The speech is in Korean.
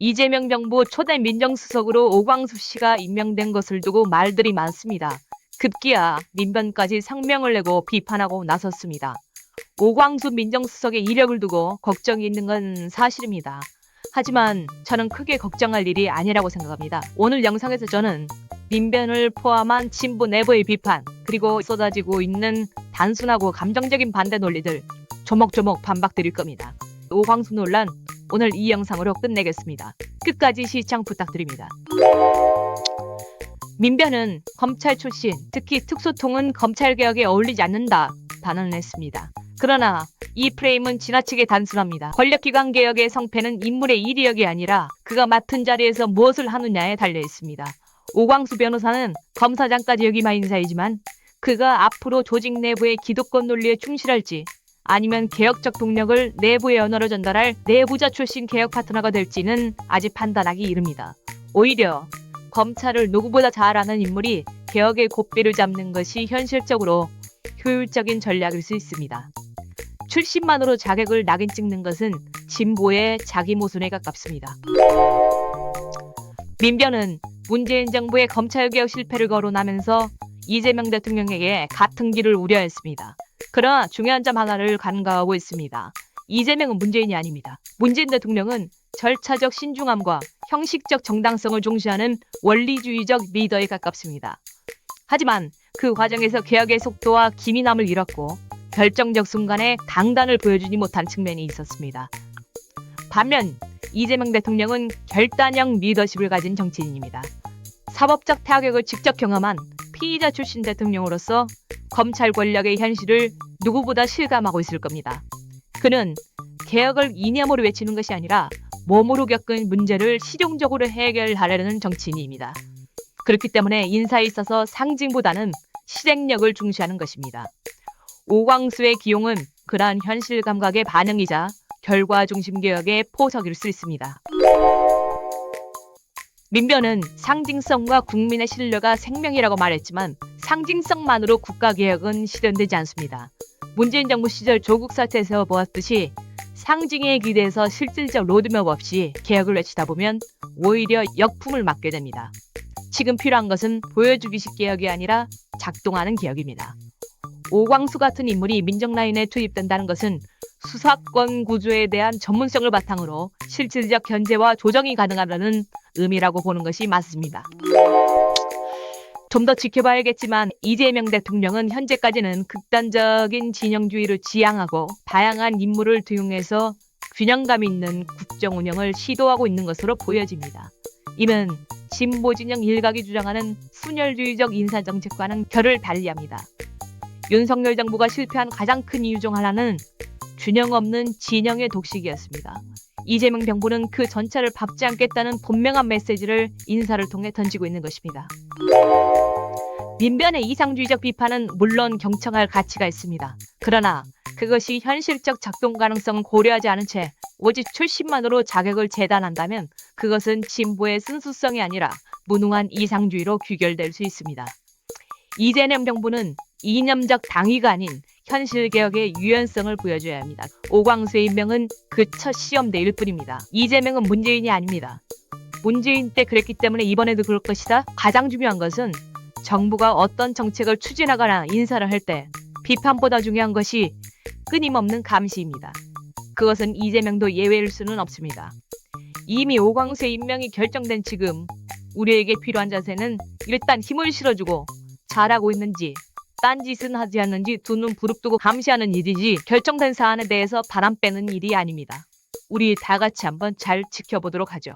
이재명 정부 초대 민정수석으로 오광수 씨가 임명된 것을 두고 말들이 많습니다. 급기야 민변까지 성명을 내고 비판하고 나섰습니다. 오광수 민정수석의 이력을 두고 걱정이 있는 건 사실입니다. 하지만 저는 크게 걱정할 일이 아니라고 생각합니다. 오늘 영상에서 저는 민변을 포함한 진보 내부의 비판, 그리고 쏟아지고 있는 단순하고 감정적인 반대 논리들 조목조목 반박드릴 겁니다. 오광수 논란, 오늘 이 영상으로 끝내겠습니다. 끝까지 시청 부탁드립니다. 민변은 검찰 출신, 특히 특수통은 검찰개혁에 어울리지 않는다 단언했습니다. 그러나 이 프레임은 지나치게 단순합니다. 권력기관 개혁의 성패는 인물의 이력이 아니라 그가 맡은 자리에서 무엇을 하느냐에 달려 있습니다. 오광수 변호사는 검사장까지 역임한 인사이지만 그가 앞으로 조직 내부의 기득권 논리에 충실할지, 아니면 개혁적 동력을 내부의 언어로 전달할 내부자 출신 개혁 파트너가 될지는 아직 판단하기 이릅니다. 오히려 검찰을 누구보다 잘 아는 인물이 개혁의 고삐를 잡는 것이 현실적으로 효율적인 전략일 수 있습니다. 출신만으로 자격을 낙인 찍는 것은 진보의 자기 모순에 가깝습니다. 민변은 문재인 정부의 검찰개혁 실패를 거론하면서 이재명 대통령에게 같은 길을 우려했습니다. 그러나 중요한 점 하나를 간과하고 있습니다. 이재명은 문재인이 아닙니다. 문재인 대통령은 절차적 신중함과 형식적 정당성을 중시하는 원리주의적 리더에 가깝습니다. 하지만 그 과정에서 개혁의 속도와 기민함을 잃었고 결정적 순간에 강단을 보여주지 못한 측면이 있었습니다. 반면 이재명 대통령은 결단형 리더십을 가진 정치인입니다. 사법적 타격을 직접 경험한 피의자 출신 대통령으로서 검찰 권력의 현실을 누구보다 실감하고 있을 겁니다. 그는 개혁을 이념으로 외치는 것이 아니라 몸으로 겪은 문제를 실용적으로 해결하려는 정치인입니다. 그렇기 때문에 인사에 있어서 상징보다는 실행력을 중시하는 것입니다. 오광수의 기용은 그러한 현실 감각의 반응이자 결과 중심 개혁의 포석일 수 있습니다. 민변은 상징성과 국민의 신뢰가 생명이라고 말했지만 상징성만으로 국가개혁은 실현되지 않습니다. 문재인 정부 시절 조국 사태에서 보았듯이 상징에 기대해서 실질적 로드맵 없이 개혁을 외치다 보면 오히려 역풍을 맞게 됩니다. 지금 필요한 것은 보여주기식 개혁이 아니라 작동하는 개혁입니다. 오광수 같은 인물이 민정라인에 투입된다는 것은 수사권 구조에 대한 전문성을 바탕으로 실질적 견제와 조정이 가능하다는 의미라고 보는 것이 맞습니다. 좀 더 지켜봐야겠지만 이재명 대통령은 현재까지는 극단적인 진영주의를 지향하고 다양한 인물을 등용해서 균형감 있는 국정 운영을 시도하고 있는 것으로 보여집니다. 이는 진보 진영 일각이 주장하는 순혈주의적 인사정책과는 결을 달리합니다. 윤석열 정부가 실패한 가장 큰 이유 중 하나는 균형 없는 진영의 독식이었습니다. 이재명 정부는 그 전체를 밟지 않겠다는 분명한 메시지를 인사를 통해 던지고 있는 것입니다. 민변의 이상주의적 비판은 물론 경청할 가치가 있습니다. 그러나 그것이 현실적 작동 가능성을 고려하지 않은 채 오직 출신만으로 자격을 재단한다면 그것은 진보의 순수성이 아니라 무능한 이상주의로 귀결될 수 있습니다. 이재명 정부는 이념적 당위가 아닌 현실개혁의 유연성을 보여줘야 합니다. 오광수의 임명은 그 첫 시험대일 뿐입니다. 이재명은 문재인이 아닙니다. 문재인 때 그랬기 때문에 이번에도 그럴 것이다. 가장 중요한 것은 정부가 어떤 정책을 추진하거나 인사를 할 때 비판보다 중요한 것이 끊임없는 감시입니다. 그것은 이재명도 예외일 수는 없습니다. 이미 오광수의 임명이 결정된 지금 우리에게 필요한 자세는 일단 힘을 실어주고 잘하고 있는지 딴짓은 하지 않는지 두 눈 부릅뜨고 감시하는 일이지 결정된 사안에 대해서 바람 빼는 일이 아닙니다. 우리 다 같이 한번 잘 지켜보도록 하죠.